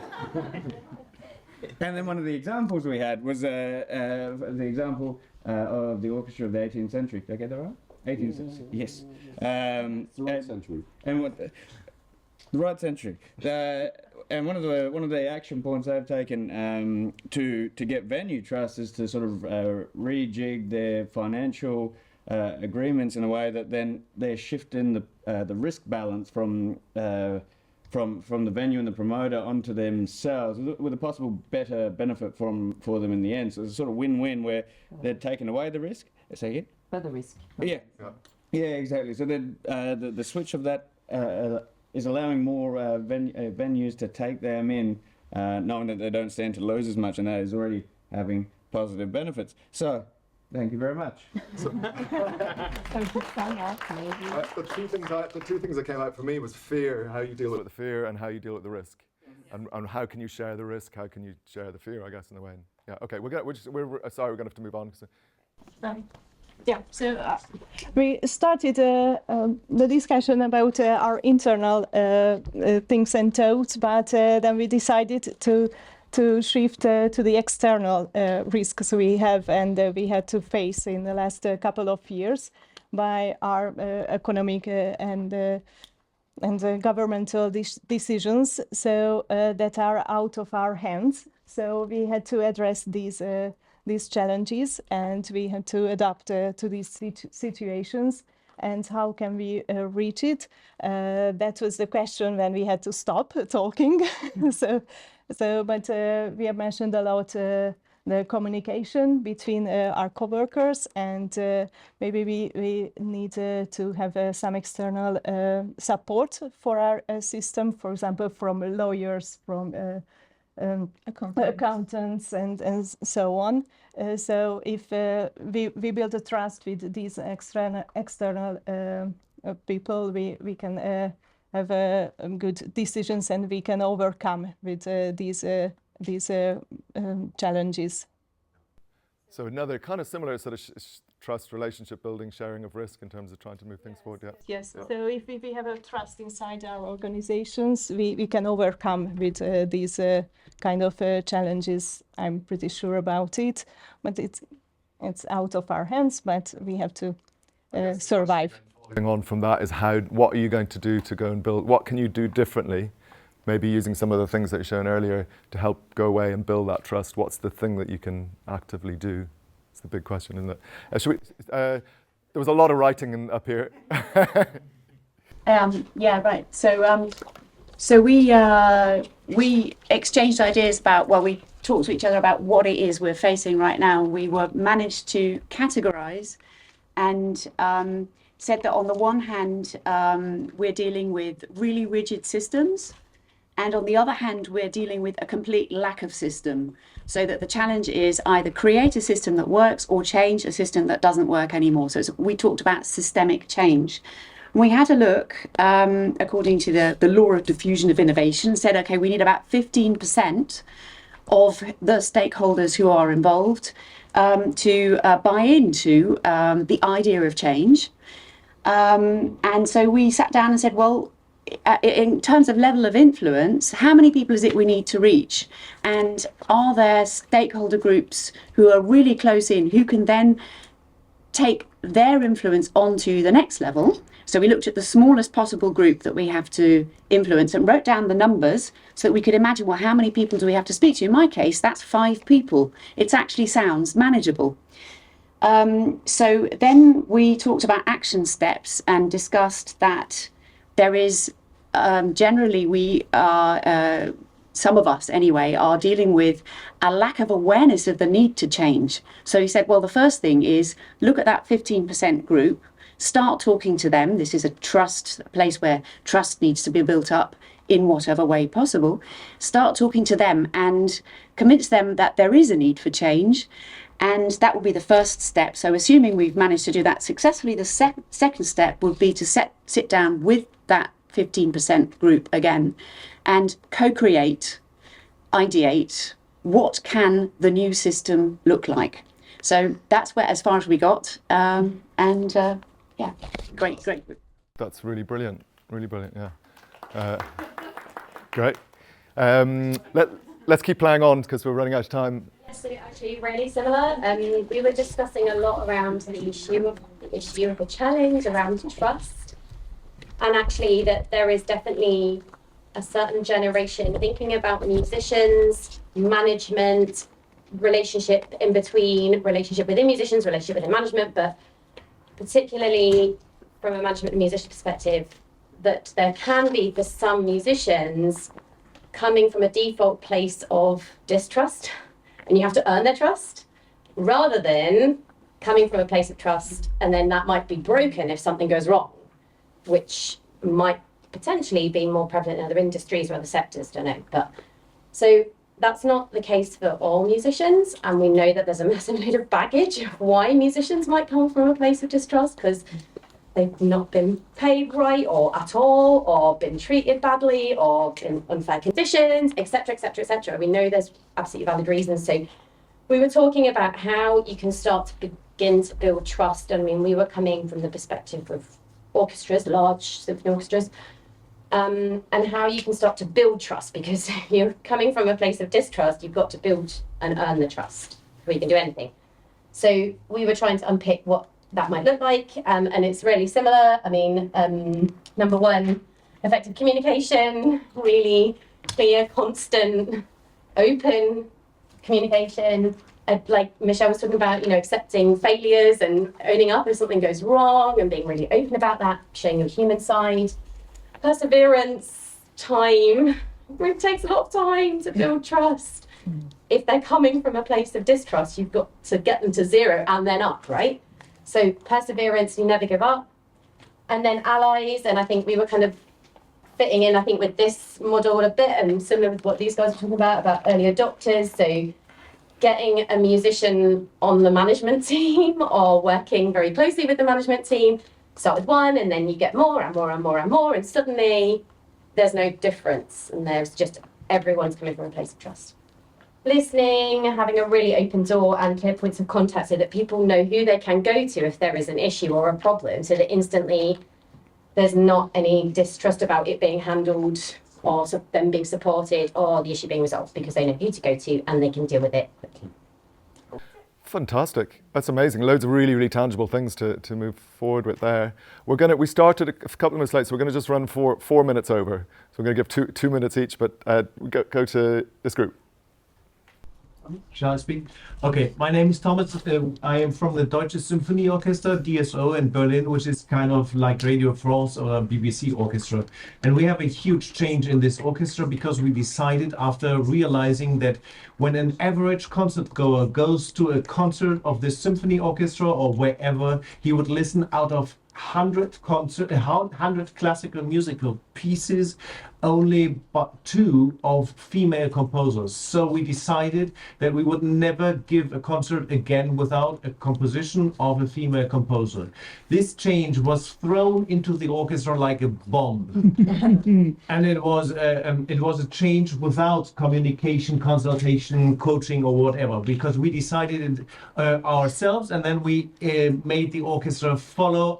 then one of the examples we had was the example of the orchestra of the 18th century. Did I get that right? 18th century. Yes. It's the right century. And The right century. And one of the action points I've taken to get venue trust is to sort of rejig their financial agreements in a way that then they're shifting the risk balance from the venue and the promoter onto themselves with a possible better benefit for them in the end. So it's a sort of win-win where they're taking away the risk. Say again? Further risk. Yeah, exactly. So then the switch of that is allowing more venues to take them in, knowing that they don't stand to lose as much, and that is already having positive benefits. So, thank you very much. The two things that came out for me was fear, how you deal with the fear, and how you deal with the risk, and how can you share the risk, how can you share the fear, I guess, in a way. Yeah. Okay. We're sorry, we're going to have to move on. Yeah, so we started the discussion about our internal things and thoughts, but then we decided to shift to the external risks we have and we had to face in the last couple of years by our economic and governmental decisions, so that are out of our hands. So we had to address these challenges, and we had to adapt to these situations. And how can we reach it? That was the question when we had to stop talking. But we have mentioned a lot the communication between our co-workers, and maybe we need to have some external support for our system, for example, from lawyers, from accountants and so on. So if we build a trust with these external people, we can have good decisions, and we can overcome with these challenges. So another kind of similar sort of trust, relationship building, sharing of risk in terms of trying to move things forward. Yeah. Yes. Yeah. So if we have a trust inside our organizations, we can overcome with these kind of challenges. I'm pretty sure about it, but it's out of our hands. But we have to survive. Following on from that is what are you going to do to go and build? What can you do differently? Maybe using some of the things that you shown earlier to help go away and build that trust. What's the thing that you can actively do? It's the big question, isn't it? There was a lot of writing up here. Yeah, right. So we exchanged ideas about, we talked to each other about what it is we're facing right now. We managed to categorize and said that on the one hand, we're dealing with really rigid systems. And on the other hand, we're dealing with a complete lack of system, so that the challenge is either create a system that works or change a system that doesn't work anymore. So we talked about systemic change. We had a look, according to the law of diffusion of innovation, said, okay, we need about 15% of the stakeholders who are involved to buy into the idea of change. And so we sat down and said, well, in terms of level of influence, how many people is it we need to reach? And are there stakeholder groups who are really close in, who can then take their influence onto the next level? So we looked at the smallest possible group that we have to influence and wrote down the numbers so that we could imagine, well, how many people do we have to speak to? In my case, that's 5 people. It actually sounds manageable. So then we talked about action steps and discussed that there is generally we are, some of us anyway, are dealing with a lack of awareness of the need to change. So he said, well, the first thing is look at that 15% group, start talking to them. This is a place where trust needs to be built up in whatever way possible. Start talking to them and convince them that there is a need for change. And that will be the first step. So assuming we've managed to do that successfully, the second step would be to sit down with that 15% group again and co-create, ideate, what can the new system look like? So that's as far as we got. Yeah, great. That's really brilliant, yeah. Great. Let's keep playing on because we're running out of time. So actually really similar. We were discussing a lot around the issue of the challenge around trust, and actually that there is definitely a certain generation thinking about musicians, management, relationship in between, relationship within musicians, relationship within management, but particularly from a management and musician perspective, that there can be for some musicians coming from a default place of distrust, and you have to earn their trust, rather than coming from a place of trust, and then that might be broken if something goes wrong, which might potentially be more prevalent in other industries or other sectors, don't know. But so that's not the case for all musicians, and we know that there's a massive load of baggage of why musicians might come from a place of distrust, because they've not been paid right or at all, or been treated badly, or in unfair conditions, etc., etc., etc. We know there's absolutely valid reasons. So we were talking about how you can start to begin to build trust. I mean, we were coming from the perspective of orchestras, large symphony orchestras, and how you can start to build trust, because if you're coming from a place of distrust, you've got to build and earn the trust before you can do anything. So we were trying to unpick what that might look like, and it's really similar. I mean, number one, effective communication, really clear, constant, open communication. Like Michelle was talking about, accepting failures and owning up if something goes wrong and being really open about that, showing your human side. Perseverance, time. It takes a lot of time to build trust. If they're coming from a place of distrust, you've got to get them to 0 and then up, right? So perseverance, you never give up. And then allies, and I think we were kind of fitting in, I think, with this model a bit, and similar with what these guys were talking about early adopters. So getting a musician on the management team or working very closely with the management team, start with one, and then you get more and more and more and more, and suddenly there's no difference, and there's just everyone's coming from a place of trust. Listening, having a really open door and clear points of contact so that people know who they can go to if there is an issue or a problem, so that instantly there's not any distrust about it being handled or them being supported or the issue being resolved, because they know who to go to and they can deal with it quickly. Fantastic. That's amazing. Loads of really, really tangible things to move forward with there. We started a couple of minutes late, so we're going to just run 4 minutes over. So we're going to give two minutes each, but go to this group. Shall I speak? Okay, my name is Thomas. I am from the Deutsche Symphonie Orchestra, DSO, in Berlin, which is kind of like Radio France or BBC orchestra. And we have a huge change in this orchestra because we decided, after realizing that when an average concert goer goes to a concert of the symphony orchestra or wherever, he would listen out of 100 classical musical pieces, only but 2 of female composers. So we decided that we would never give a concert again without a composition of a female composer. This change was thrown into the orchestra like a bomb. And it was a change without communication, consultation, coaching or whatever, because we decided it ourselves, and then we made the orchestra follow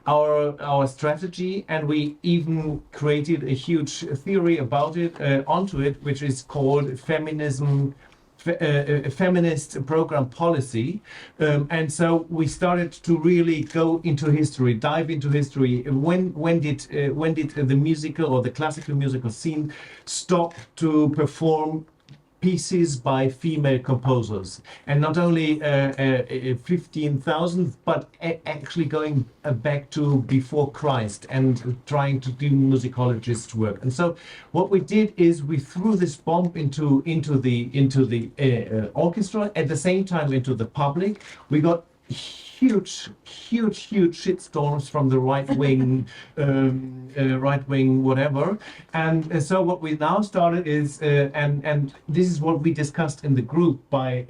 our strategy, and we even created a huge theory about it, onto it, which is called feminism, feminist program policy. And so we started to really go into history, dive into history. When did the musical or the classical musical scene stop to perform pieces by female composers, and not only 15,000, but actually going back to before Christ and trying to do musicologist work. And so what we did is we threw this bomb into the orchestra, at the same time into the public. We got huge shitstorms from the right wing, whatever. And so what we now started is, and this is what we discussed in the group by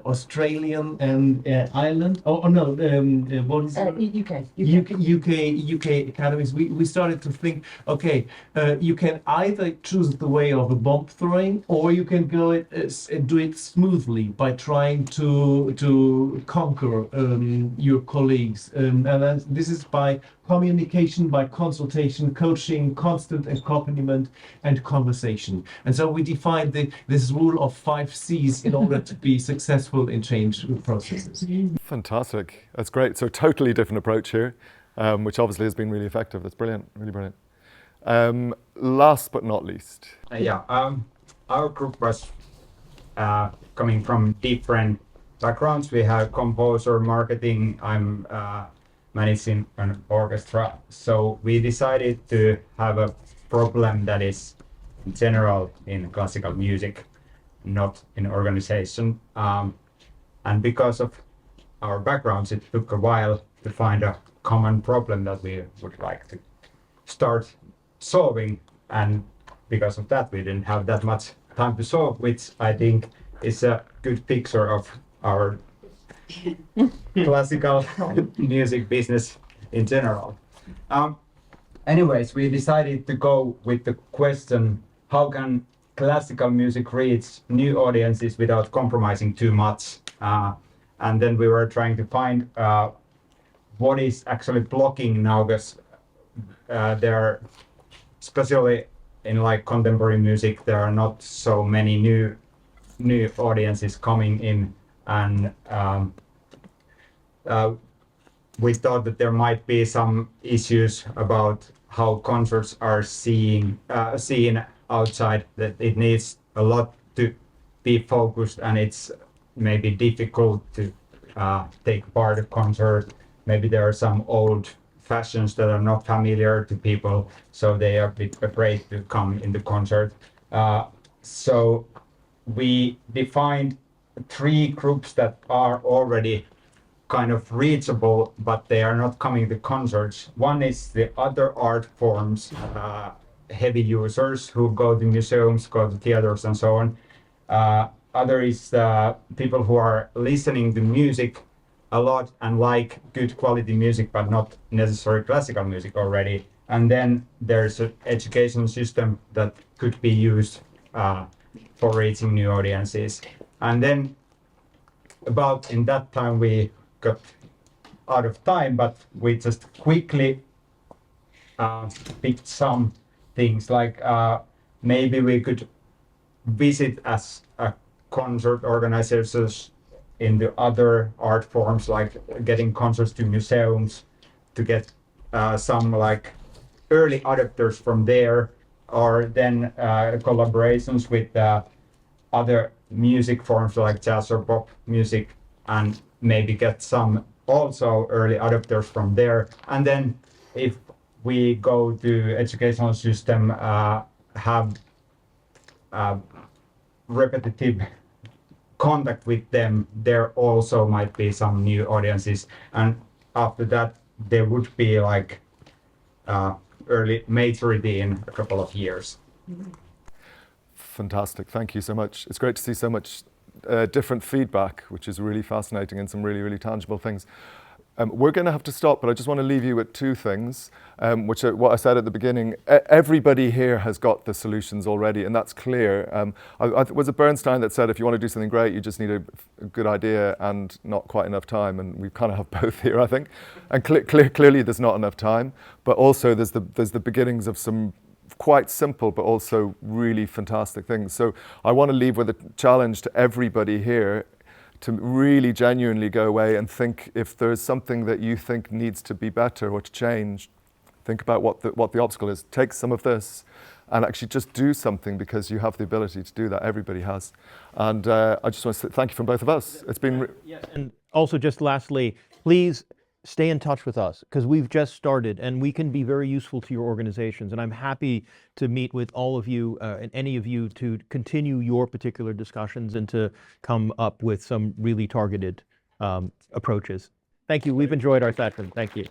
Australian and Ireland. What is it? UK academies. We started to think, okay, you can either choose the way of a bomb throwing, or you can do it smoothly by trying to conquer your colleagues, and this is by communication, by consultation, coaching, constant accompaniment, and conversation. And so we defined this rule of 5 C's in order to be successful in change processes. Fantastic. That's great. So totally different approach here, which obviously has been really effective. That's brilliant, really brilliant. Last but not least. Our group was coming from different backgrounds. We have composer, marketing. I'm managing an orchestra. So we decided to have a problem that is general in classical music, not in organization. And because of our backgrounds, it took a while to find a common problem that we would like to start solving. And because of that, we didn't have that much time to solve, which I think is a good picture of our classical music business in general. Anyways, we decided to go with the question, how can classical music reach new audiences without compromising too much? And then we were trying to find what is actually blocking now, because there are, especially in like contemporary music, there are not so many new audiences coming in, and we thought that there might be some issues about how concerts are seen outside, that it needs a lot to be focused, and it's maybe difficult to take part in concert. Maybe there are some old fashions that are not familiar to people, so they are a bit afraid to come in the concert. So we defined 3 groups that are already kind of reachable, but they are not coming to concerts. One is the other art forms, heavy users who go to museums, go to theaters and so on. Other is people who are listening to music a lot and like good quality music, but not necessarily classical music already. And then there's an education system that could be used for reaching new audiences. And then about in that time we got out of time, but we just quickly picked some things like maybe we could visit as a concert organizers in the other art forms, like getting concerts to museums to get some like early adopters from there, or then collaborations with other music forms like jazz or pop music, and maybe get some also early adopters from there. And then if we go to educational system, have repetitive contact with them, there also might be some new audiences. And after that, there would be like early maturity in a couple of years. Fantastic, thank you so much. It's great to see so much different feedback, which is really fascinating, and some really, really tangible things. We're going to have to stop, but I just want to leave you with 2 things, which are what I said at the beginning. Everybody here has got the solutions already, and that's clear. Was it Bernstein that said if you want to do something great, you just need a good idea and not quite enough time? And we kind of have both here, I think. And clearly there's not enough time, but also there's the beginnings of some quite simple but also really fantastic things. So I want to leave with a challenge to everybody here to really genuinely go away and think, if there's something that you think needs to be better or to change, think about what the obstacle is. Take some of this and actually just do something, because you have the ability to do that. Everybody has. And I just want to say thank you from both of us. It's been... And also, just lastly, please stay in touch with us, because we've just started and we can be very useful to your organizations. And I'm happy to meet with all of you and any of you to continue your particular discussions and to come up with some really targeted approaches. Thank you. We've enjoyed our session. Thank you.